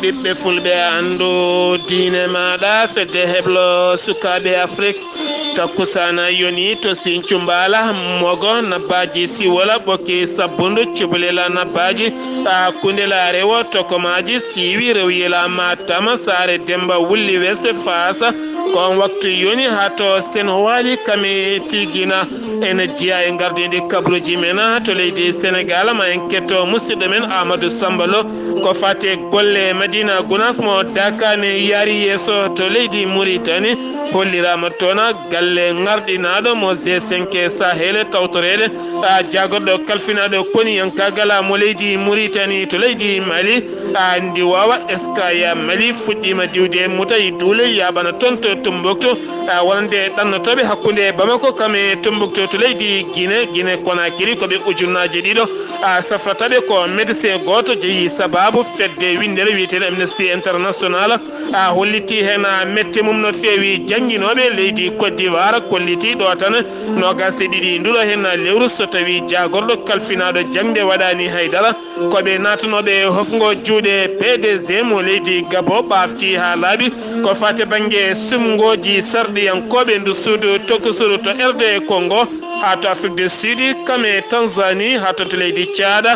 ɓiɓɓe fulɓe andu diine maɗa fedde heblo sukaɓe Afrique takkusana yoni to Sinthiou Mbala mogo nabbaji siwola ɓokki sabbundu cuɓilela nabbaji kundela rewo tokomaji siwi rewyela Matam sare Demba Wulli West Fassa kon waktu yoni hato sen wali kame tigina ene jiya e gardidi kabruji men to leydi Sénégal ma en ketto musidɗo men Amadou Sambalo ko fate golle Madina Gounass mo dakane yari yeso to leydi Mauritanie hollirama tona galle ngardinaɗo mo G5 Sahel tawtorede jagoɗo kalfinaɗo koni yankagala mo leydi Mauritanie to leydi Mali andi wawa eskaya Mali fuɗɗima diwde mutayi duule yabana toon to Tombouctou wonande ɗannotoɓe hakkude Bamako kame Tombouctou to leydi Guinée Conakry koɓe ujunnaji ɗiɗo safrataɓe ko médecin goto jeeyi sababu fedde windere wiyetede Amnesty International holliti hen mette mum no fewi jangguinoɓe leydi Côte d'Ivoire kolliti ɗo tan nogas e ɗiɗi nduɗo hen lewru so tawi jagorɗo kalfinaɗo jangde waɗani haydara koɓe natanoɓe hofgo juuɗe PDG mo leydi Gabon ɓafti ha laaɓi ko fate banggue sumgoji sarɗiyankoɓe ndu suudu tokosuru to RD Congo ha to Afrique du Sud kame Tanzanie ha to leydi Tchad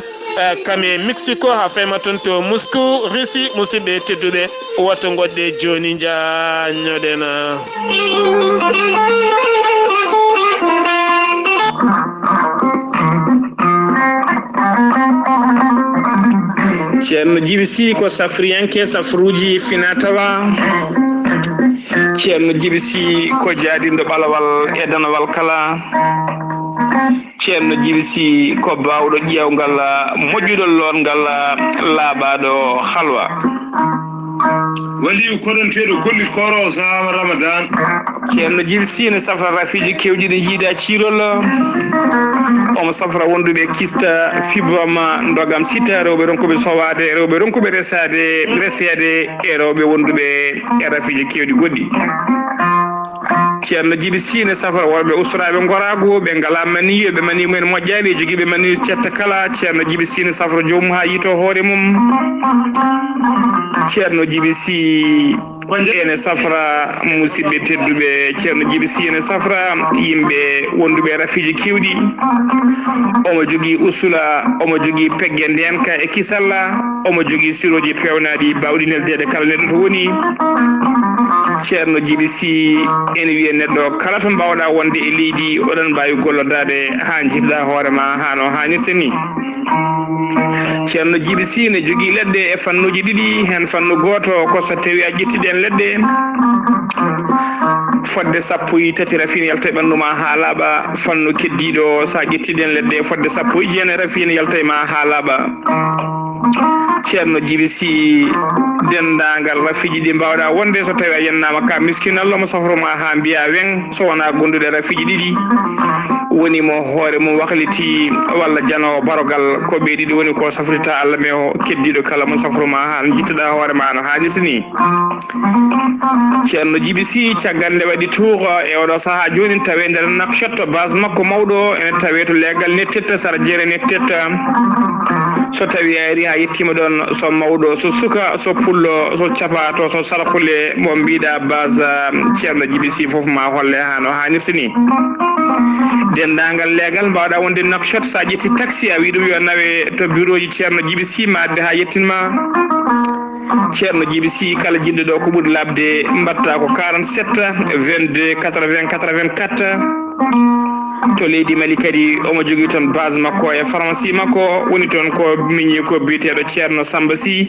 kame Mexico ha fayma toon to Moscou Russie musidɓe tedduɓe woto goɗɗe joni jañoɗena ceerno Djiby Sy ko safriyanke safruji finatawa ceerno Djiby Sy ko jaadindo ɓalawal e danawal kala ceerno Djiby Sy ko bawɗo ƴewgal moƴƴuɗo longal laaɓaɗo halwa wali kodonteɗo golli koro sama Ramadan ceerno Djiby Sy ne safra rafiji kewɗi ɗi jiida ciirol omo safra wonduɓe kista fibroma dogam sita rewɓe ronkuɓe sowade rewɓe ronkuɓe resede e rewɓe wonduɓe e rafiji kewɗi goɗɗi ceerno Djiby Sy ne safra worɓe usraɓe gorago ɓe ngala maniyo ɓe mani mumen moƴƴani e joguiɓe mani cetta kala ceerno Djiby Sy ne safra joomum ha yito hoore mum ceerno Djiby Sy ene safra musidɓe tedduɓe ceerno Djiby Sy ene safra yimɓe wonduɓe rafiji kewɗi omo jogui usula omo jogui pegge ndenka e kisalla omo jogui siroji pewnaɗi bawɗi neldede kala neɗɗo to woni ceerno Djiby Sy ene wiya neɗɗo kala to mbawɗa wonde e leydi oɗon mbawi gollodade ha jiɗɗa hoorema hano hannirta ni ceerno Djiby Sy ne jogui leɗɗe e fannuji ɗiɗi hen fannu goto ko so tawi a ƴettiɗen leɗɗe fodde sappo e tati rafine yalta e ɓanduma ha laaɓa fannu keddiɗo sa ƴettiɗen leɗɗe fodde sappo e jeenayi rafine yalta e ma ha laaɓa ceerno Djiby Sy dendagal rafiji ɗi mbawɗa wonde so tawi a yennama ka miskinallo mo safruma ha mbiya wen so wona gonduɗe rafiji ɗiɗi woni mo hoore mum wakliti walla janowo barogal ko ɓe ɗiɗi woni ko safrita Allah me o keddiɗo kala mo safruma ha jittoɗa hoorema no hannirta ni ceerno Djiby Sy caggal nde waɗi tour e oɗo saaha joni tawe nder Nouakchott base makko mawɗo ene tawe to legal nettetta sara jeere nettetta so tawi a ari ha yettima ɗon so mawɗo so suka so pullo so capato so sarapule mo mbiɗa base ceerno Djiby Sy foof ma holle ha no hannirta ni dendagal legal mbawɗa wonde Nouakchott sa ƴetti taxi a wi ɗum yo nawe to bureau ji ceerno Djiby Sy ma adde ha yettinma ceerno Djiby Sy kala jinɗo ɗo ko ɓuuri labde mbatta ko 47 22 80 84 to leydi Mali kadi omo jogui toon base makko e pharmacie makko woni toon ko miñi ko biteɗo ceerno Samba Sy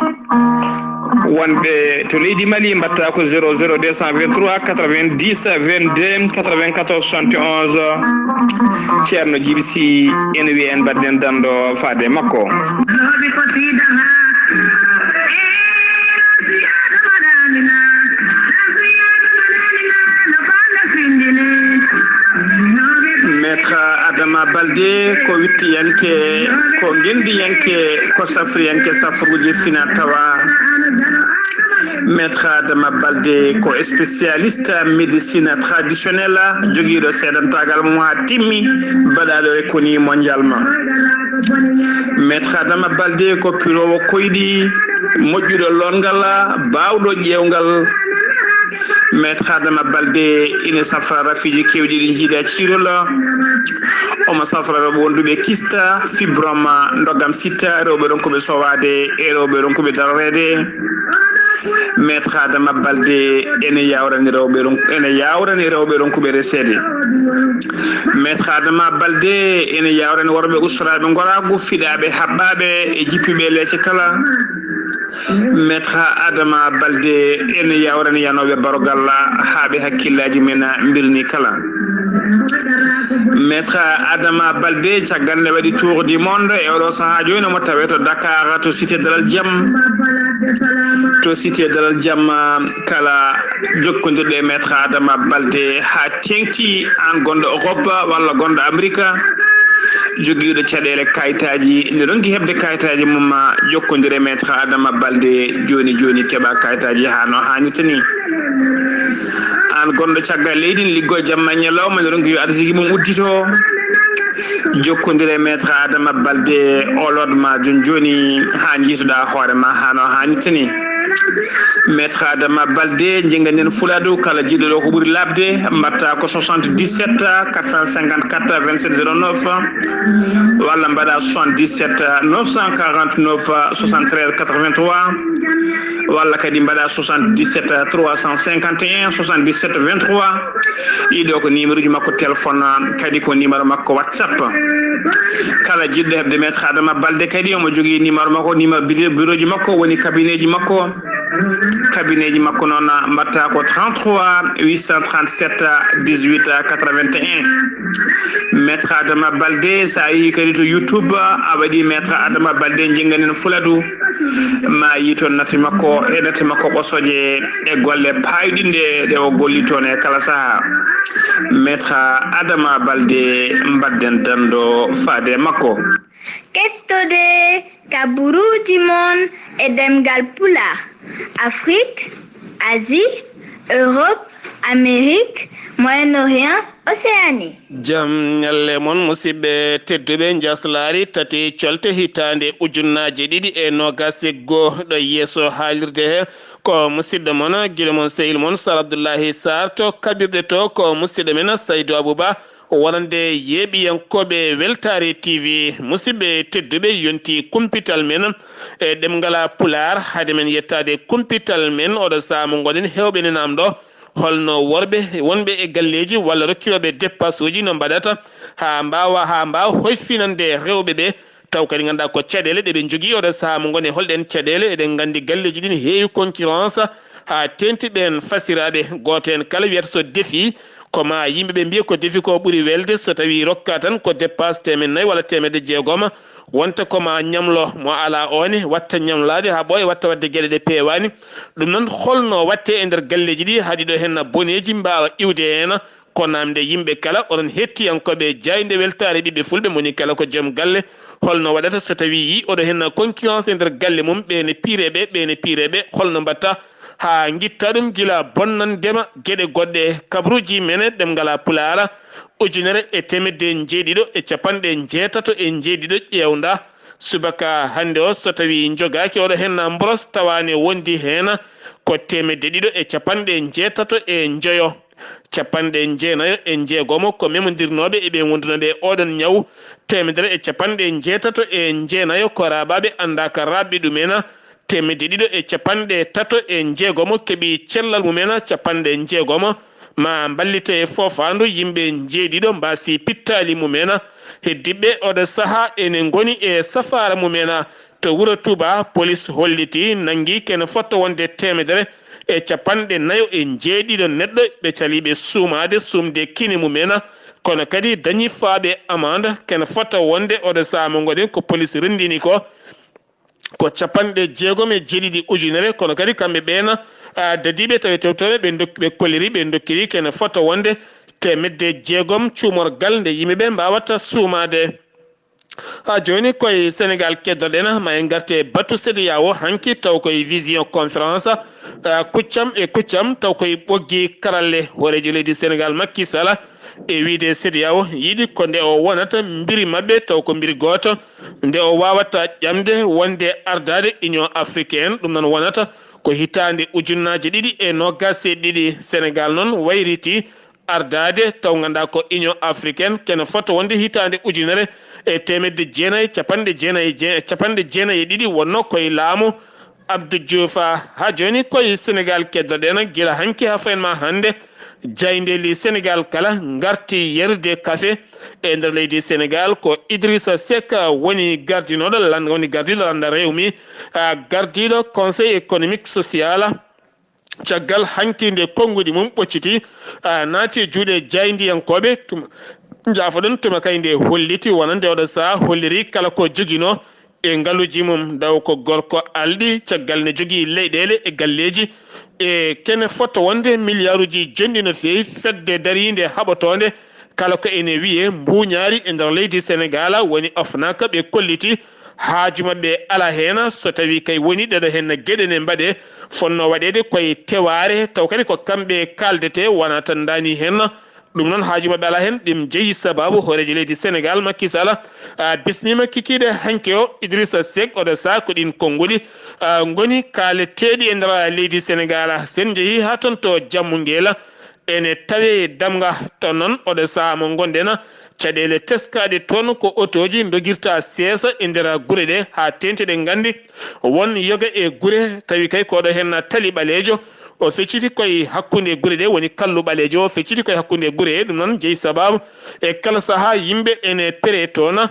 wonɓe to leydi Mali mbatta ko 00 223 90 22 94 71 ceerno Djiby Sy ene wiya en mbadden danɗo faade makko maître Adama Baldé ko wittiyanke ko gendiyanke ko safriyanke safruji fina tawa maître Adama Baldé ko spécialiste médecine traditionnelle jogiiɗo seedantagal mum ha timmi baɗaɗo e koni mondialement. maître Adama Baldé ko pirowo koyɗi moƴƴuɗo longal bawɗo ƴewgal. maître Adama Baldé ina safra rafiji kewɗi ɗi jiiɗa cirol omo safra rewɓe wonduɓe kista fibrome dogam sitta rewɓe ronkuɓe sowade e rewɓe ronkuɓe darorede. maître Adama Baldé ene yawrani rewɓe ronkuɓe resede. maître Adama Baldé ene yawrani worɓe ustaraɓe gorago fiɗaɓe haɓɓaɓe e jippiɓe leece kala. maître Adama Baldé ene yawrani yanoɓe barogal haaɓe hakkillaji men birni kala. maître Adama Baldé caggal nde waɗi tour du monde e oɗo saaha joni mo tawe to Dakar to cité dalal jaam kala jokkodirɗo e maître Adama Baldé ha tengti an gonɗo Europe walla gonɗo Amérique jogiiɗo caɗele kayitaji nde ronki hebde kayitaji mum jokkodire maître Adama Baldé joni keɓa kayitaji ha no hannirta ni. an gonɗo caggal leydi ne liggo jamma ñalawma nde ronki yo arsigi mum uddito jokkodire maître Adama Baldé olodma joni ha jiitoɗa hoorema ha no hannirta ni. maître Adama Baldé jenganen fuladu kala jiɗɗo ɗo ko ɓuuri labde mbatta ko 77 454 27 09 walla mbaɗa 77 949 73 83 walla kadi mbaɗa 77 351 77 23 ɗiɗo ko numéro ji makko téléphone kadi ko numéro makko WhatsApp. kala jiɗɗo hebde maître Adama Baldé kadi omo jogui numéro makko bureau ji makko woni cabinet ji makko noon mbatta ko 33 837 18 81. maître Adama Baldé sa yi kadi to YouTube a waɗi maître Adama Baldé jenganen fuladu ma yi toon natti makko ɓosoje e golle payɗinde ɗe o golli toon e kala saaha. maître Adama Baldé mbadden dando faade makko. kettode kaburuji mon e demgal pulaar Afrique, Asie, Europe, Amérique, Moyen-Orient, Océanie. jam ñalle mon musidɓe tedduɓe jaslari tati colte hitande ujunnaje ɗiɗi e nogase goho ɗo yeeso haalirde he ko musidɗo mon guila mon sehil mon Sar Abdoullahi Sarr to kabirde to ko musidɗo men Saydou Abouba wonande yeeɓiyankoɓe weltare TV musidɓe tedduɓe yonti kumpital men e ɗemgala pular haade men yettade kumpital men oɗo saamo gonen hewɓe ne namɗo holno worɓe wonɓe e galleji walla rokkiroɓe dépasse uji no mbaɗata ha mbawa hoyfinande rewɓe ɓe taw kadi ganduɗa ko caɗele ɗeɓe jogui oɗo saaha mo goni holɗen caɗele eɗen gandi galleji ɗin heewi concurrence ha tentiɓen fasiraɓe goto hen kala wiyata so deefi koma yimɓeɓe mbiya ko deefi ko ɓuuri welde so tawi rokka tan ko dépasse 400 walla 600 wonta koma ñamlo mo ala one watta ñamlade ha ɓooya watta wadde gueɗe ɗe pewani ɗum noon holno watte e nder galleji ɗi haadi ɗo hen boneji mbawa iwde hen ko namde yimɓe kala onon hettiyankoɓe jayde weltare ɓiɓɓe fulɓe moni kala ko joom galle holno waɗata so tawi yi oɗo hen concurrence e nder galle mum ɓene piireɓe holno mbatta ha guitta ɗum gila bonnandema gueɗe goɗɗe kabruji mene ɗemgala pulara 19jeeɗiɗo ƴewda subaka hande o so tawi jogaki oɗo hen bros tawani wondi hen ko 260 50 ko memodirnoɓe eɓe wondunoɓe oɗon ñaw 260 ko rabaɓe anda ka rabɓe ɗumena 236 keeɓi cellal mumena 60 ma ballite e fofandu yimɓe jeeɗiɗo mbasi pittali mumena heddiɓe oɗo saaha ene goni e safara mumena to wuuro Touba police holliti nangui kene fotto wonde 147 neɗɗo ɓe caliɓe sumde kini mumena kono kadi dañi faaɓe amande kene fotto wonde oɗo saaha mo goɗen ko police rendini ko 67 ujunere kono kadi kamɓe ɓeena dadiɓe tawi tewtoɓe ɓe kolliri ɓe dokkiri kene fotto wonde 600 cuumorgal nde yimɓeɓe mbawata suumade ha joni koye Sénégal keddoɗen ma en garte battu CEDEAO hanki taw koye vision conférence kuccam taw koye ɓoggi karalle horejo leydi Sénégal Macky Sall e wiide CEDEAO yiɗi ko nde o wonata mbiri mabɓe taw ko mbiri goto nde o wawata ƴamde wonde ardade Union africaine ɗum noon wonata ko hitande ujunnaje 2022 Sénégal noon wayriti ardade taw ganda ko Union africaine kene foto wonde hitande ujunere e temedde jeenayi capanɗe jeenayi e ɗiɗi wonno koye laamu Abdou Diouf ha joni koye Sénégal keddoɗen guila hanki ha fayen ma hande jayndeli Sénégal kala garti yerde café e nder leydi Sénégal ko Idrissa Seck woni gardiɗo landa rewmi gardiɗo conseil économique social caggal hankinde konngudi mum ɓocciti naati juuɗe jayndiyankoɓe jafoɗon tuma kay nde holliti wonande oɗo saha holliri kala ko joguino e ngaluji mum daw ko gorko alɗi caggal ne jogui leyɗele e galleji e kene foto wonde milliard uji jonɗi no fewi fedde darinde haɓotonde kala ko ene wiye mbuñaari e nder leydi Sénégal woni OFNAC ɓe kolliti haaju mabɓe ala hen so tawi kay woni ɗeɗo hen gueɗe ne mbaɗe fonno waɗede koye teware taw kadi ko kamɓe kaldete wona tan dani hen ɗum noon haaju mabɓe ala hen ɗum jeeyi sababu horejo leydi Sénégal Macky Sall bismima kikiɗe hanke o Idrissa Seck oɗo saha ko ɗin konnguli goni kaleteɗi e nder leydi Sénégal sen jeeyi ha toon to Jammuguel ene tawe damga ton noon oɗo saha mo gonɗen caɗele teskaɗe toon ko otoji dogirta seesa e nder guure ɗe ha tente ɗe gandi won yoga e guure tawi kay koɗo hen tali ɓalejo o fecciti koye hakkude guure ɗe woni kallu ɓalejo o fecciti koye hakkude guure ɗum noon jeeyi sababu e kala saaha yimɓe ene pere toon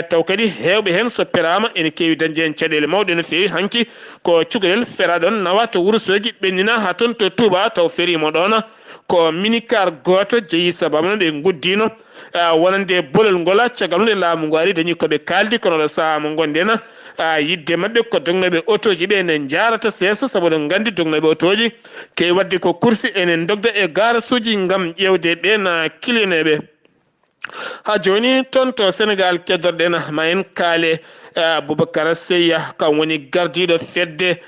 taw kadi hewɓe hen so perama ene kewi dañde hen caɗele mawɗe no fewi hanki ko cukalel feraɗon nawa to Wourossogui ɓennina ha toon to Touba taw ferima ɗon ko minicar goto jeeyi sababu no ɓe guddino wonande bolol ngola caggal nde laamu ngu ari dañi koɓe kaldi kono ɗo saaha mo gonɗen yidde mabɓe ko dognoɓe otoji ɓe ne jarata seesa saabu ɗo gandi dognoɓe otoji key wadde ko course enen dogda e garasuji gam ƴewde ɓen kilineɓe ha joni toon to Sénégal keddorɗen ma en kaale Boubacar Seye kam woni gardiɗo fedde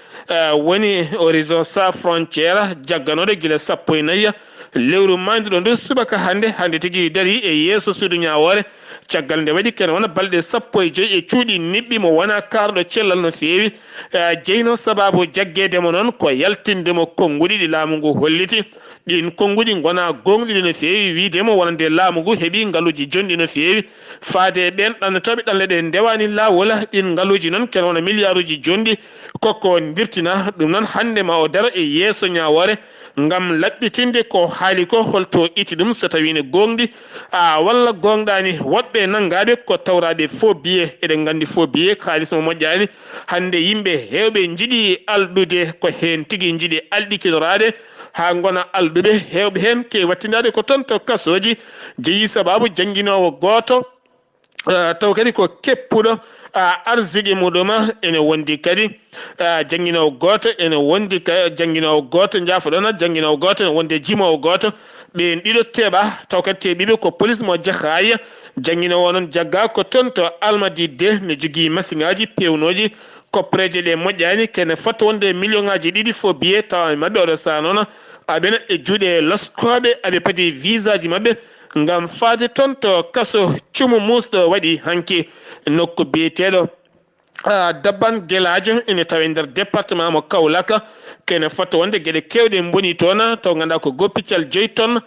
woni horizon sans frontiére jagganoɗo guila 14 lewru mandiɗo ndu subaka hande tigui dari e yeeso suudu ñawore caggal nde waɗi kene wona balɗe 15 e cuuɗi niɓɓi mo wona karɗo cellal no fewi jeyno sababu jaggedemo noon ko yaltindemo konngudi ɗi laamu ngu holliti ɗin konngudi gona gonɗiɗi no fewi wiidemo wonande laamu ngu heeɓi ngaluji jonɗi no fewi faade ɓen ɗannotoɓe ɗanle ɗe ndewani lawol ɗin ngaluji noon kene wona milliard uji jonɗi koko dirtina ɗum noon hande ma o dara e yeeso ñawore ngam laɓɓitinde ko haali ko holto iti ɗum so tawi ne gonɗi walla gonɗani woɓɓe nangaɓe ko tawraɓe faux billet eɗen gandi faux billet halismo moƴƴani hande yimɓe hewɓe jiiɗi alɗude ko hen tigui jiiɗi alɗikinorade ha gona alɗuɓe hewɓe hen ke wattindade ko toon to kasoji jeeyi sababu jangguinowo goto taw kadi ko keppuɗo arsigue muɗuma ene wondi kadi jangguinowo goto ene wondi jangguinowo goto jafoɗon jangguinowo goto ene wonde jimowo goto ɓen ɗiɗo teeɓa taw kadi teeɓiɓe ko police mo jahaya jangguinowo noon jagga ko toon to Almadi de ne jogui machine aji pewnoji koppreje ɗe moƴƴani kene fotta wonde million ngaji 2 faux billet tawa mabɓe oɗo saha noon aɓena e juuɗe loskoɓe aɓe paadi visa ji mabɓe ngam faade toon to kaso cumu musɗo waɗi hanki nokku biyeteɗo dabban guelajo ene tawe nder département mo Kaolack kene fotta wonde gueɗe kewɗe boni toon taw ganduɗa ko goppiccal 5 tonnes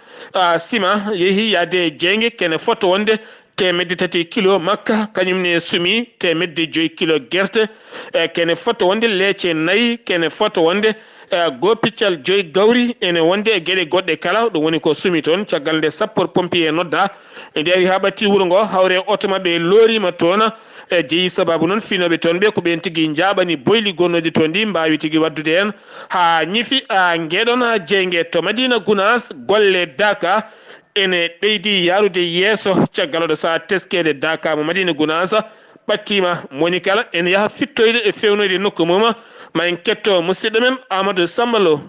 ciment yeehi yaade jeygue kene fotta wonde 3 kilo makka kañumne sumi 5 kilo guerte kene fotta wonde leece 4 kene fotta wonde gopiccal 5 gawri ene wonde e gueɗe goɗɗe kala ɗum woni ko sumi toon caggal nde sapeur pompier nodda e nder ha ɓatti wuuro ngo hawre oto mabɓe loorima toon e jeeyi sababu noon finoɓe toon ɓe ko ɓen tigui jaɓani boyli gonnoɗi toon ndi mbawi tigui waddude hen ha ñifi gueɗon jeygue to Madina Gounass golle Daka ene ɓeydi yarude yeeso caggal oɗo saha teskede Daka mo Madina Gounass ɓattima monikala ene yaaha fittoyde e fewnoyde nokku mum ma en ketto musidɗo men Amadou Samba Lo.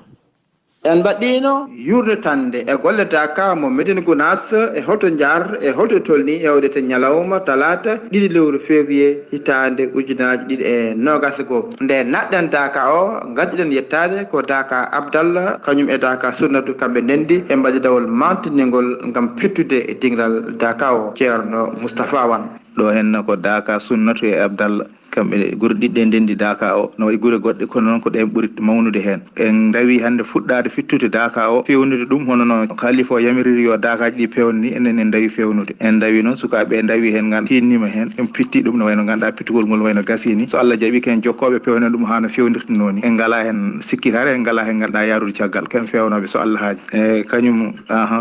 en mbaɗino yurnitande e golle Daka mo Médina Gounass e hoto jar e hoto tolni yewdete ñalawma talata 2 lewru février hitande ujunaji 2020 nde naɗɗen Daka o gaddiɗen yettade ko Daka Abdallah kañum e Daka Sunnatu kamɓe ndendi e mbaɗi dawol mantinigol gam fittude e dingral Daka o ceerno Moustapha Wan ɗo henna ko Daka Sunnatu e Abdallah kamɓe gure ɗiɗɗe ndendi Daka o no waɗi gure goɗɗe kono noon ko ɗen ɓuri mawnude hen en dawi hande fuɗɗade fittude Daka o fewnude ɗum hono no halifa o yamiriri yo Dakaji ɗi pewni enen en dawi fewnude en dawi noon sukaɓe en dawi hen gan tinnima hen en pitti ɗum no wayno ganduɗa pittugol ngol wayno gasini so Allah jaaɓi ken jokkoɓe pewnen ɗum ha no fewnirtunoni en ngala hen sikkitare en ngala hen ganduɗa yarude caggal ken fewnoɓe so Allah haaji e kañum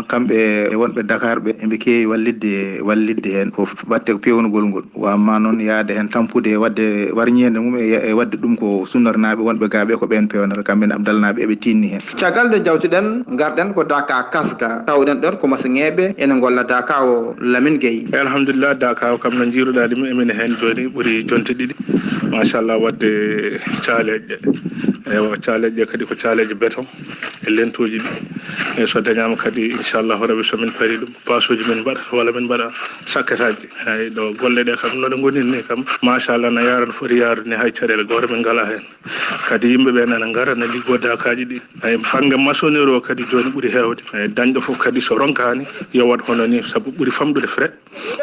kamɓe wonɓe Dakar ɓe eɓe kewi wallidde hen ko batte pewnugol ngol wamma noon yaade hen tampude wadde warñede mum e wadde ɗum ko sunnarnaɓe wonɓe gaɓe ko ɓen pewnata kamɓene Abdalnaɓe eɓe tinni hen caggal nde jawtuɗen garɗen ko Daka Kasga tawɗen ɗon ko masiŋeɓe ene golla Daka o Lamine Gueye alhamdulillah Daka o kam no jiiruɗa ɗum emine hen joni ɓuuri jonte ɗiɗi machallah wadde caaleje ewa caaleje kadi ko caaleje béton e lentuji ɗi e so dañama kadi inchallahu rabi somin paari ɗum basuji min mbaɗata walla min mbaɗa sakketaji hay ɗo golle ɗe kam noɗe gonirni kam machallah no yaran foti yarude ni hay caɗele goto min ngala hen kadi yimɓeɓe nana gara ne liggo Dakaji ɗi ay banggue maçonnerie o kadi joni ɓuuri hewde e dañɗo foof kadi so ronkani yo wat hono ni saabu ɓuuri famɗude frais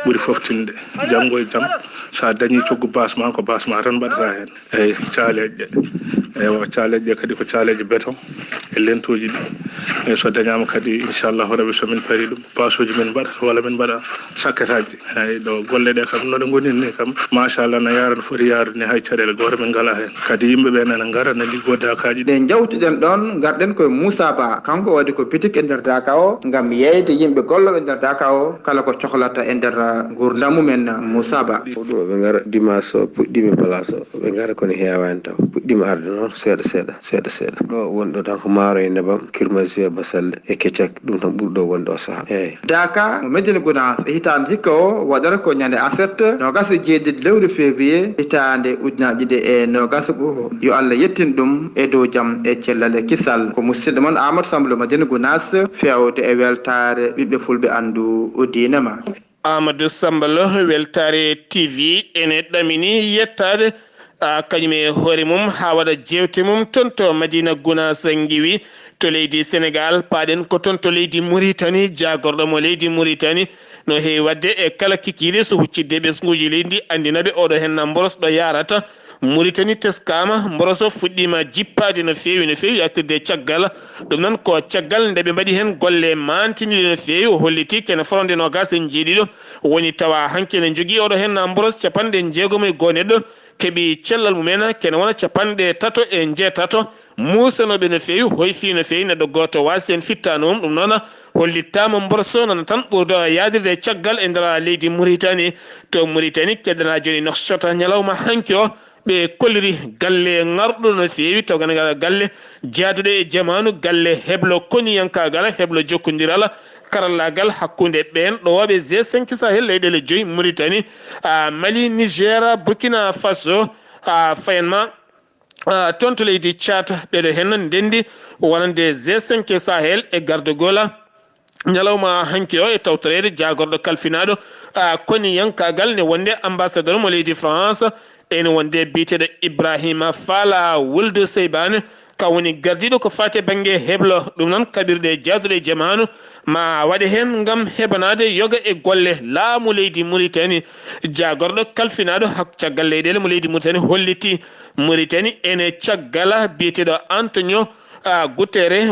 ɓuuri foftinde janggo e jaam sa dañi coggu basma ko basma tan mbaɗata hen eyyi caaleje ɗe ewa caaleje ɗe kadi ko caaleje béton e lentuji ɗi e so dañama kadi inchallahu rabi somin paari ɗum basuji min mbaɗata walla min mbaɗa sakketaji hay ɗo golle ɗe kam noɗe gonirni kam machallah no yaran foti yarude ni hay caɗele goto min ngala hen kadi yimɓeɓe nana gara ne liggo Dakaji ɗe jawtuɗen ɗon garɗen koye Moussa Ba kanko waɗi ko bitik e nder Daka o gam yeyde yimɓe golloɓe nder Daka o kala ko cohlata e nder gurdam mumen Moussa Ba ɗum ɓe gara dimanche o puɗɗima place o ɓe gara kono hewani taw puɗɗima arde noon seeɗa ɗo wonɗo tan ko maaro e nebam kirmasi e basalle e keccak ɗum tan ɓurɗo wonde o saaha eyyi Daka mo Médina Gounass e hitande hikka o waɗata ko ñande aset 27 lewru février hitande ujunaji e 20 yo Allah yettin ɗum e dow jaam e cellal e kisal ko musidɗo moon Amadou Samblo Médina Gounass fewde e weltare ɓiɓɓe fulɓe andu o diine ma Amadou Sambalo weltare TV ene ɗamini yettade kañum e hoore mum ha waɗa jewte mum toon to Médina Gounass giwi to leydi Sénégal paɗen ko toon to leydi Mauritanie jagorɗo mo leydi Mauritanie no heewi wadde e kala kikiɗe so huccidde ɓesguji leydi andinaɓe oɗo henna borosɗo yarata Mauritanie teskama mboroso fuɗɗima jippade no fewi yattirde caggal ɗum noon ko caggal nde ɓe mbaɗi hen golle mantiniɗe no fewi o holliti kene fonde no gas en jeeɗiɗo woni tawa hanke ne jogui oɗo henna mboros capanɗe jeegom e go neɗɗo keeɓi cellal mumen kene wona capanɗe tato e jeetato musanoɓe no fewi hoyfi no fewi neɗɗo goto wasi en fittano mum ɗum noon hollittama mboroso nana tan ɓurdo yadirde caggal e nder leydi Mauritanie to Mauritanie keddana joni Nouakchott ñalawma hanki o ɓe kolliri galle ngarɗo no fewi tawgal galle jaaduɗo e jamanu galle heblo koniyankagal heblo jokkodiral karallagal hakkude ɓen ɗowoɓe G5 Sahel leyɗele 5 Mauritanie Mali Niger Burkina Faso fayanma toon to leydi Tchad ɓeɗo hen ndendi wonande G5 Sahel e gardogola ñalawma hanki o e tawtorede jagorɗo kalfinaɗo koniyankagal ne wonde ambassadeur mo leydi France ene wonde biteɗo Ibrahima Fala Wulde Seybane ka woni gardiɗo ko fate banggue heblo ɗum noon kaɓirɗe jaaduɗe jamanu ma waɗe hen gam heɓanade yoga e golle laamu leydi Mauritanie jagorɗo kalfinaɗo hak caggal leyɗele mo leydi Mauritanie holliti Mauritanie ene caggala biteɗo Antonio Guterres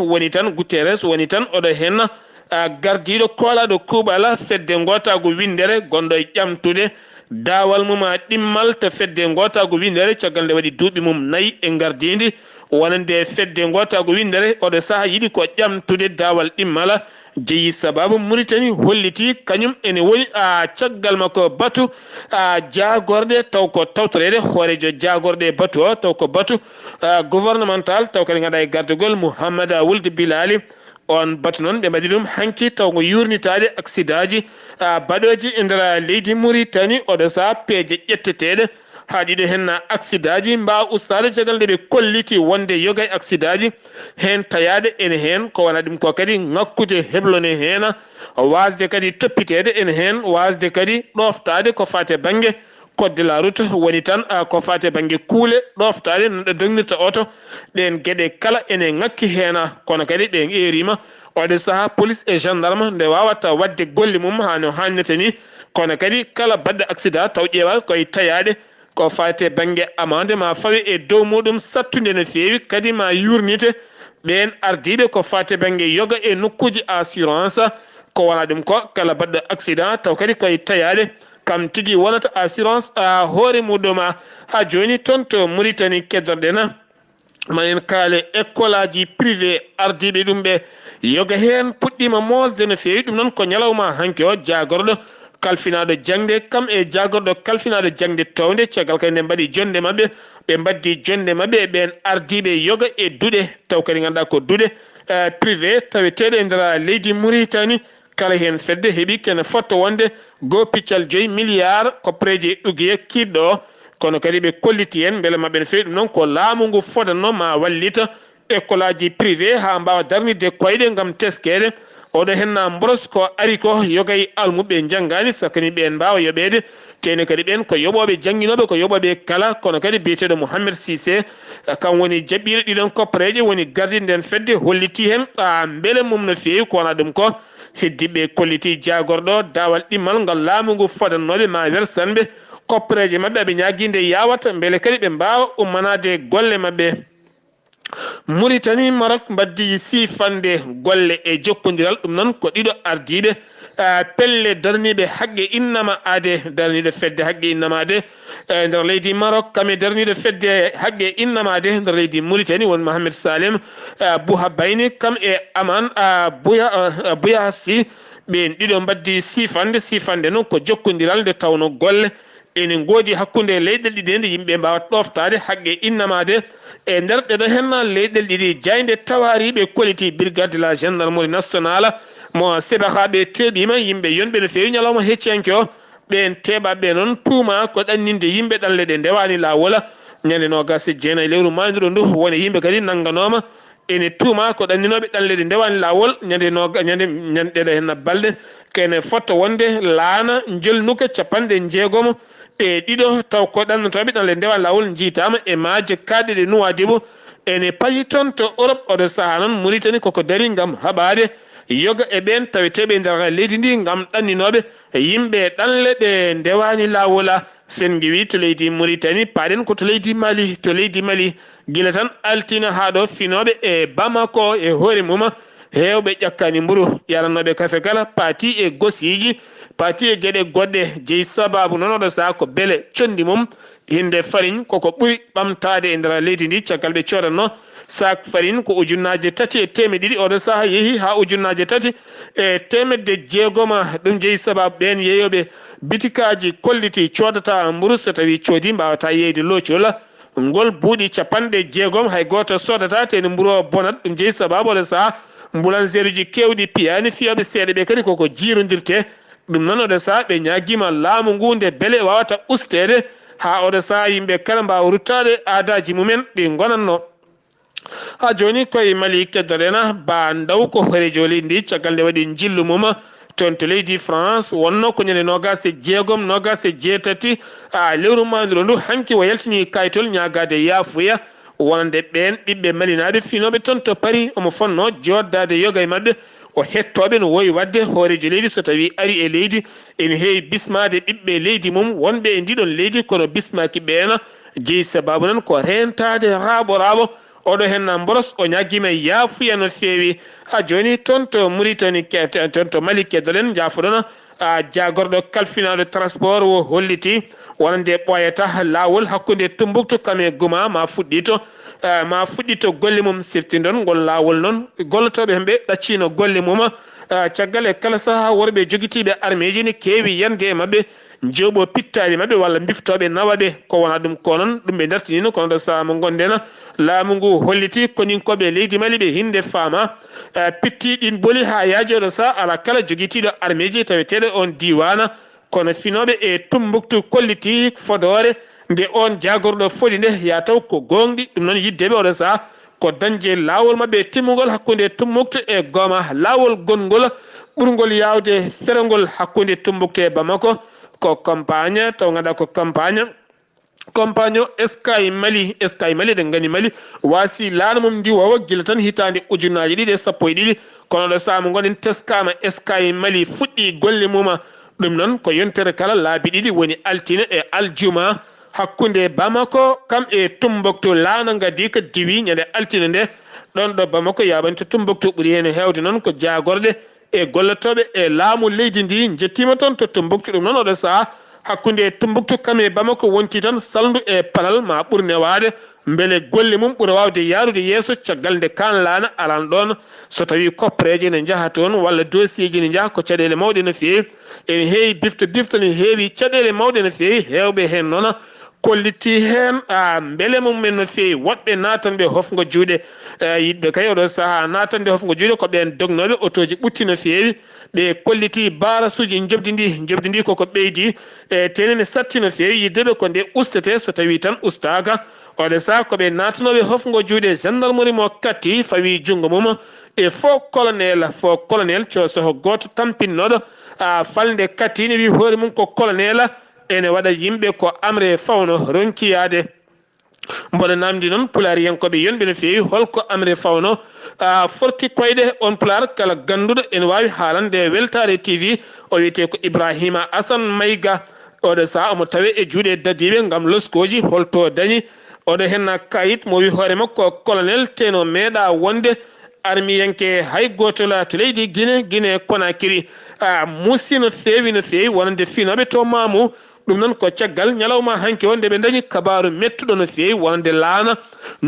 woni tan oɗo hen gardiɗo kolaɗo kuuɓala fedde gotago windere gonɗo e ƴamtude dawal mum ɗimmal to fedde gotago windere caggal nde waɗi duuɓi mum 4 e gardidi wonande fedde gotago windere oɗo saaha yiiɗi ko ƴamtude dawal ɗimmala jeeyi sababu Mauritanie holliti kañum ene woni caggal makko batu jagorde taw ko tawtorede hoorejo jagorde batu o taw ko batu gouvernemental taw kadi ganduɗa e gardugol Mouhammada Wuld Bilali on batu noon ɓe mbaɗi ɗum hanki taw ko yurnitade accident ji baɗoji e nder leydi Mauritanie oɗo saaha peeje ƴetteteɗe ha ɗiɗo henna accident ji mbawa ustade caggal nde ɓe kolliti wonde yogay accident ji hen tayade ene hen ko wona ɗum ko kadi ngakkude heblone hena wasde kadi toppitede ene hen wasde kadi ɗoftade ko fate banggue code de la route woni tan ko fate banggue kuule ɗoftade no dognirta oto ɗen gueɗe kala ene ngakki hena kono kadi ɗen erima oɗo saaha police et gendarme nde wawata wadde golle mum ha no hannirta ni kono kadi kala badɗo accident taw ƴeewa koye tayade ko fate banggue amande ma fawe e dow muɗum sattude no fewi kadi ma yurnite ɓen ardiɓe ko fate banggue yoga e nokkuji assurance ko wona ɗum ko kala badɗo accident taw kadi koye tayade kam tigui wonata assurance hoore muɗuma ha joni toon to Mauritanie keddorɗena manen kaale école aji privé ardiɓe ɗum ɓe yoga hen puɗɗima mosde no fewi ɗum noon ko ñalawma hanki o jagorɗo kalfinaɗo jangde kam e jagorɗo kalfinaɗo jangde towde caggal kadi nde mbaɗi jonde mabɓe ɓe mbaddi jonde mabɓe ɓen ardiɓe yoga e duuɗe taw kadi ganduɗa ko duuɗe privé taweteɗe e nder leydi Mauritanie kala hen fedde heeɓi kene fotta wonde go piccal 5 milliard koppareji ɗuguye kiɗɗo kono kadi ɓe kolliti hen beele mabɓe no fewi ɗum noon ko laamu ngu fotanno ma wallita école aji privé ha mbawa darnide koyɗe gam teskede oɗo henna mboros ko ari ko yogay almuɓe janggani sakani ɓen mbawa yoɓede tene kadi ɓen ko yoɓoɓe jangguinoɓe ko yoɓoɓe kala kono kadi biyeteɗo Mouhamed Cissé kam woni jaɓɓiɗo ɗiɗon koppareji woni gardide nden fedde holliti hen beele mum no fewi ko wona ɗum ko heddiɓe kolliti jagorɗo dawal ɗimmal ngal laamu ngu fodannoɓe ma wersanɓe koppareji mabɓe aɓe ñaguide yawata beele kadi ɓe mbawa ummanade golle mabɓe Mauritanie Maroc mbaddi sifande golle e jokkodiral ɗum noon ko ɗiɗo ardiɓe pelle darniɓe haqqe innama ade darniɗo fedde haqqe innama ade nder leydi Maroc kame darniɗo fedde haqqe innama ade nder leydi Mauritanie won Mohamed Salem Bouha Bayni kam e Aman Bouya Sy ɓen ɗiɗo mbaddi sifande noon ko jokkodiral nde tawno golle ene goodi hakkude leyɗel ɗiɗi nde yimɓe mbawat ɗoftade haqqe innamade e nder ɗeɗo henna leyɗel ɗiɗi jayde tawariɓe koliti brigade de la gendarmerie nationale mo sebakaɓe teeɓima yimɓe yonɓe no fewi ñalawma hecciyanke o ɓen teeɓaɓe noon tuuma ko ɗanninde yimɓe ɗalle ɗe ndewani lawola ñande nogas e jeenayyi lewru mayduɗo ndu woni yimɓe kadi nagganoma ene tuuma ko ɗanninoɓe ɗalle ɗe ndewani lawol ñande ɗeɗo henna balɗe kene fotta wonde laana jolnuka capanɗe jeegomo e ɗiɗo taw ko ɗannotoɓe ɗanle ndewani lawol jiitama e maaje kaɗɗe ɗe Nouadhibou ene payi toon to Europe oɗo saaha noon Mauritanie koko dari gam haɓade yoga e ɓen taweteɓe nder leydi ndi gam ɗanninoɓe yimɓe ɗanle ɗe ndewani lawola sen giwi to leydi Mauritanie paɗen ko to leydi Mali guila tan altina ha ɗo finoɓe e Bamako e hoore mum hewɓe ƴakkani mburu yarannoɓe kafe kala paati e gosiji paati e gueɗe goɗɗe jeeyi sababu noon oɗo saaha ko beele condi mum hinde farine koko ɓuuri ɓamtade e nder leydi ndi caggal ɓe codanno sac farine ko ujunnaje 3 e temedde ɗiɗi oɗo saaha yeehi ha ujunnaje 3 e temedde jeegoma ɗum jeeyi sababu ɓen yeeyoɓe bitikaji kolliti codata mburu so tawi coodi mbawata yeyde locol ngol buuɗi capanɗe jeegom hay goto sodata tene mburu o bonat ɗum jeeyi sababu oɗo saaha mbulanzeruji kewɗi piyani fiyoɓe seeɗa ɓe kadi koko jirodirte ɗum noon oɗo saaha ɓe ñaguima laamu ngu nde beele wawata ustede ha oɗo saaha yimɓe kala mbawa ruttade aadaji mumen ɗi gonanno ha joni koye Mali keddoɗena ba ndaw ko horejo leydi ndi caggal nde waɗi jillu mum toon to leydi France wonno ko ñande nogas e jeegom nogas e jeetati lewru manduɗo ndu hanki o yaltini kayitol ñagade yaafuya wonande ɓen ɓiɓɓe malinaɓe finoɓe toon to Paris omo fonno joddade yoga e mabɓe o hettoɓe no wowi wadde hoorejo leydi so tawi ari e leydi ene heewi bismade ɓiɓɓe leydi mum wonɓe e ndiɗon leydi kono bismaki ɓeena jeeyi sababu noon ko rentade raaɓo oɗo henna mboros o ñaguima yaafuya no feewi ha joni toon to Mauritanie toon to Mali keddoɗen jafoɗon jagorɗo kalfinaɗo transport o holliti wonande ɓoyata lawol hakkude Tombouctou kame Gouma ma fuɗɗito golle mum siftindon ngol lawol noon gollotoɓe hemɓe ɗaccino golle mum caggal e kala saaha worɓe joguitiɓe armeji ne keewi yande e mabɓe jewɓo pittali mabɓe walla biftoɓe nawaɓe ko wona ɗum ko noon ɗum ɓe dartinino kono ɗo saaha mo gonɗen laamu ngu holliti koninkoɓe leydi Mali ɓe hinde faama pitti ɗin booli ha yaaji oɗo saaha ala kala joguitiɗo armeji taweteɗo on diwana kono finoɓe e Tombouctou kolliti fodore nde on jagorɗo foti nde ya taw ko gonɗi ɗum noon yiddeɓe oɗo saha ko dañde lawol mabɓe timmugol hakkude Tumbuktu e Goma lawol gongol ɓurgol yawde ferengol hakkude Tumbuktu e Bamako ko campagne taw ganduɗa ko campagne o Sky Mali ɗen gani Mali wasi laana mum ndi wawa gila tan hitande ujunaji 212 kono ɗo saha mo gonen teskama Sky Mali fuɗɗi golle muma ɗum noon ko yontere kala laabi 2 woni altine e aljuma hakkude Bamako kam e Tumbuktu laana gadi ko diwi ñande altine nde ɗon ɗo Bamako yaɓante Tumbuktu ɓuuri hen hewde noon ko jagorɗe e gollotoɓe e laamu leydi ndi jettima toon to Tumbuktu ɗum noon oɗo saha hakkude Tumbuktu kam e Bamako wonti tan saldu e palal ma ɓurne waade beele golle mum ɓuura wawde yarude yeeso caggal nde kan laana alan ɗon so tawi koppareje ne jaaha toon walla dossier ji ne jaaha ko caɗele mawɗe no feewi ene heewi bifta ne heewi caɗele mawɗe no feewi hewɓe hen noon kolliti hen beele mumen no feewi woɗɓe natanɓe hofgo juuɗe yidɓe kay oɗo saaha natande hofgo juuɗe ko ɓen dognoɓe otoji ɓutti no feewi ɓe kolliti barasuji jobdi ndi koko ɓeydi e tenene satti no feewi yiddeɓe ko nde ustete so tawi tan ustaka oɗo saha koɓe natanoɓe hofgo juuɗe gendarmerie mo katti fawi junggo mum e faux colonel cosoho goto tampinnoɗo falde katti ne wi hoore mum ko colonel ene waɗa yimɓe ko amre fawno ronkiyade mboɗo namdi noon pulariyankoɓe yonɓe no feewi holko amre fawno forti koyɗe on pular kala ganduɗo ene wawi haalande weltare TV o wiyete ko Ibrahima Assane Mayga oɗo saha omo tawe e juuɗe dadiɓe gam loskoji holto dañi oɗo henna kayit mo wi hoore makko colonel teno meeɗa wonde armiyanke hay gotola to leydi Guinée Conakry musi no feewi wonande finoɓe to mamu ɗum noon ko caggal ñalawma hanke wonde ɓe dañi kabaru mettuɗo no feewi wonande laana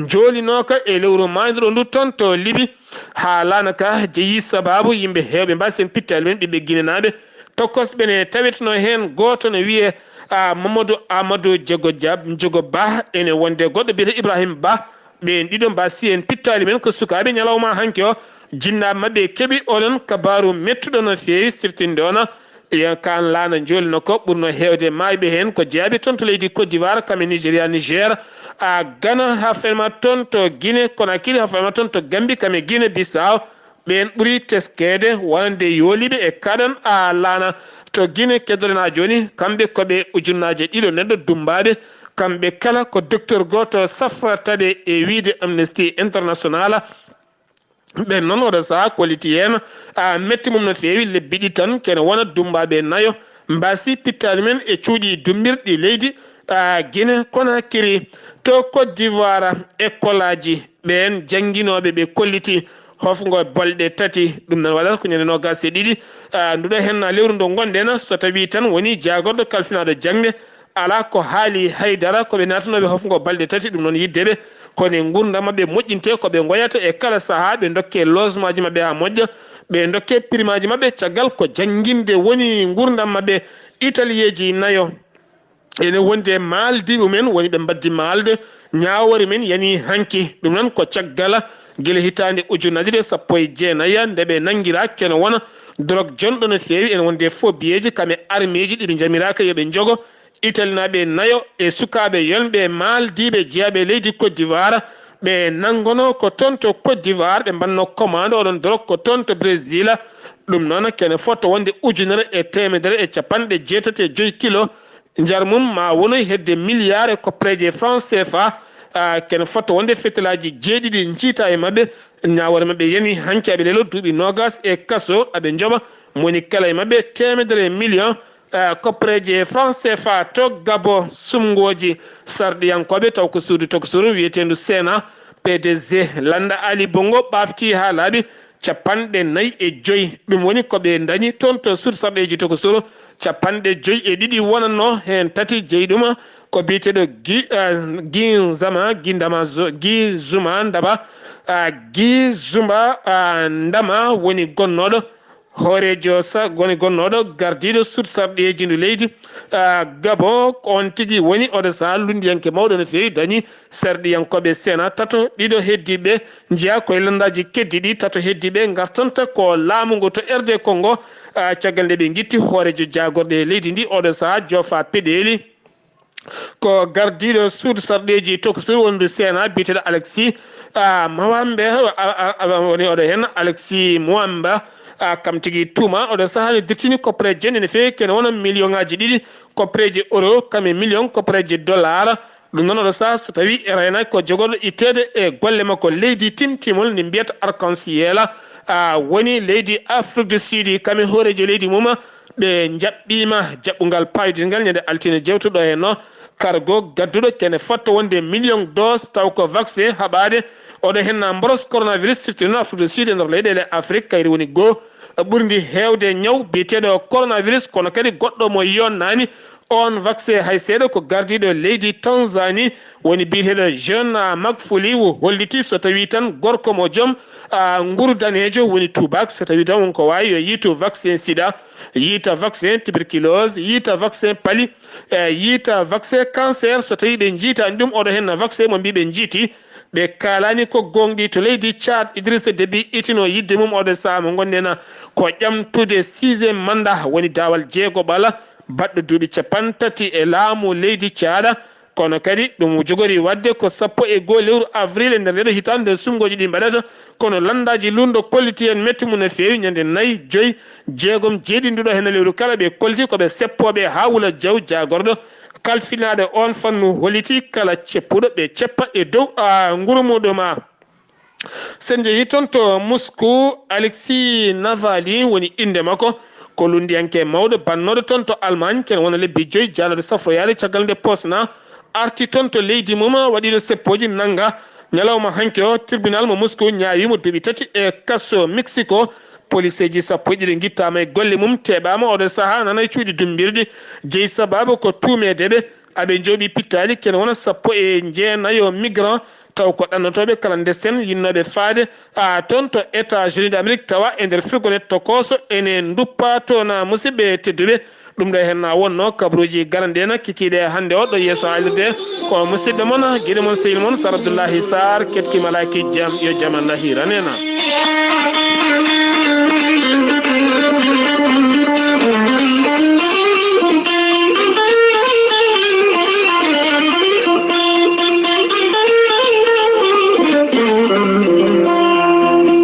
jolinoka e lewru mayduɗo ndu toon to Libi ha laana ka jeeyi sababu yimɓe hewɓe mbasen pittali men ɓiɓɓe guinenaɓe tokkosɓe ne tawetno hen goto no wiye Mamadou Amadou Diogo Ba ene wonde goɗɗo biyete Ibrahima Ba ɓe ɗiɗo mbasi en pittali men ko sukaɓe ñalawma hanke o jinnaɓe mabɓe keeɓi oɗon kabaru mettuɗo no feewi sirtinde ona yen kan laana jolino ko ɓurno hewde mayɓe hen ko jeeyaɓe toon to leydi Côte d'Ivoire kame Niger Ghana ha fema toon to Guinée Conakry ha fema toon to Gambie kame Guinée Bissau ɓen ɓuuri teskede wonande yooliɓe e kaɗan laana to Guinée keddorena joni kamɓe koɓe ujunnaje ɗiɗo neɗɗo dumbaɓe kamɓe kala ko docteur goto safrataɓe e wiide Amnesty International ɓen noon oɗo saha kolliti hen metti mum no feewi lebbi ɗi tan kene wona dumbaɓe nayo mbasi pittali men e cuuɗi dumbirɗi leydi Guinée Conakry to Côte d'Ivoire école aji ɓen jangguinoɓe ɓe kolliti hofgo bolɗe tati ɗum nan waɗata ko ñande nogas e ɗiɗi nduɗo henna lewru ndo gonɗen so tawi tan woni jagorɗo kalfinaɗo jangde ala ko haali haydara koɓe natanoɓe hofgo balɗe tati ɗum noon yiddeɓe kone gurdam mabɓe moƴƴinte koɓe goyata e kala saaha ɓe dokke logement ji mabɓe ha moƴƴa ɓe dokke primaji mabɓe caggal ko jangguinde woni gurdam mabɓe italieji nayo ene wonde maldiɓe mumen woni ɓe mbaddi malde ñawore men yani hanki ɗum noon ko caggal guila hitande ujunnaje 19 nde ɓe nanguira kene wona drogue jonɗo no feewi ene wonde faux biyeji kame armée ji ɗiɗi jamiraka yoɓe jogo italinaɓe nayo e sukaɓe yonɓe maldiɓe jeeyaɓe leydi Côte d'Ivoire ɓe nangono ko toon to Côte d'Ivoire ɓe mbanno commande oɗon drogue ko toon to Brésil ɗum noon kene fotto wonde 1,75 kilo jar mum ma wonoy hedde milliard e koppareje franc CFA kene fotto wonde fetelaji jeeɗiɗi jiita e mabɓe ñawore mabɓe yani hanki aɓe lelo duuɓi nogas e kaso aɓe joɓa moni kala e mabɓe 100 millions koppareje franc CFA to Gabo sumgoji sarɗiyankoɓe taw ko suudu tokosuru wiyetendu Sena PDG Landa Ali Bongo ɓafti ha laaɓi 45 ɗum woni koɓe dañi toon to suudu sarɗeji tokosuru 52 wonanno hen tati jeeyiɗuma ko biyeteɗo Gizuma Ndama woni gonnoɗo horejo woni gonnoɗo gardiɗo suudu sarɗeji ndu leydi Gabon on tigui woni oɗo saha lundiyanke mawɗo no fewi dañi sarɗiyankoɓe Sena tato ɗiɗo heddiɓe jeeya koye landaji keddiɗi tato heddiɓe gartanta ko laamu ngu to RD Congo caggal nde ɓe guitti hoorejo jagorɗe leydi ndi oɗo saha Jofa Peɗeli ko gardiɗo suudu sarɗeji tokosir wondu sena biteɗo Alexis Mawambe woni oɗo hen Alexis Mwamba kam tigi tuma oɗo sahani dirtini coppre jeni ne fewi kene wona million ngaji ɗiɗi koppreji euro kame million koppreji dollar ɗum noon oɗo saha so tawi rena ko jogoɗo ittede e golle makko leydi timtimol ndi mbiyata arc-en-ciel woni leydi Afrique du Sud kame hooreji leydi mum ɓe jaɓɓima jaɓɓugal payidingal ñande altine jewtuɗo henno cargo gadduɗo kene fatta wonde million dose taw ko vaccin haɓade oɗo henna mboros coronavirus sifti noon Afrique du Sud e nder leyɗele Afrique kayri woni goo ɓurdi hewde ñaw biyeteɗo coronavirus kono kadi goɗɗo mo yonnani on vaccin hay seeɗa ko gardiɗo leydi Tanzanie woni biyeteɗo jeune Magufuli holliti so tawi tan gorko mo joom nguru danejo woni tubak so tawi tan wonko wawi yo yiitu vaccin sida yiita vaccin tuberculose yiita vaccin paali yiita vaccin cancer so tawi ɓe jiitani ɗum oɗo hen vaccin mo mbiɓe jiiti ɓe kalani ko gonɗi to leydi Tchad Idrissa Déby itino yidde mum oɗo saha mo gonɗen ko ƴamtude 6e mandat woni dawal jeego ɓala baɗɗo duuɓi 30 e laamu leydi Tchad kono kadi ɗum jogori wadde ko 1 lewru avril e nder ndeɗo hitande sumgoji ɗi mbaɗata kono landaji lundo kolliti en metti mum no fewi ñande 4 5 jeegom jeeɗiɗuɗo hen lewru kala ɓe kolliti koɓe seppoɓe ha wuula jaw jagorɗo kalfinade on fannu holliti kala ceppuɗo ɓe ceppa e dow nguru muɗum sen jeeyi toon to Moscou Alexis Navalny woni inde makko ko lundiyanke mawɗo bannoɗo toon to Allemagne ken wona lebbi 5 jaalode safroyade caggal nde posna arti toon to leydi mum waɗiɗo seppoji nanga ñalawma hanke o tribunal mo Moscou ñaawimo duuɓi 3 e kasso Mexico police ji 1 guittama e golle mum teɓama oɗo saaha nana e cuuɗi dumbirɗi jeeyi sababu ko tumedeɓe aɓe jooɓi pittali ken wona 19 migrant taw ko ɗannotoɓe clandestine yinnoɓe faade toon to États-Unis d'Amérique tawa e nder frigonet to koso ene duppa toon musidɓe tedduɓe ɗum ɗo hen wonno kabaruji garanɗena kikiɗe hande o ɗo yeeso haalirde ko musidɗo moon guiɗo moon sehil moon Sara Abdoullahi Sarr ketkimalaki jaam yo jaam Allah hiranena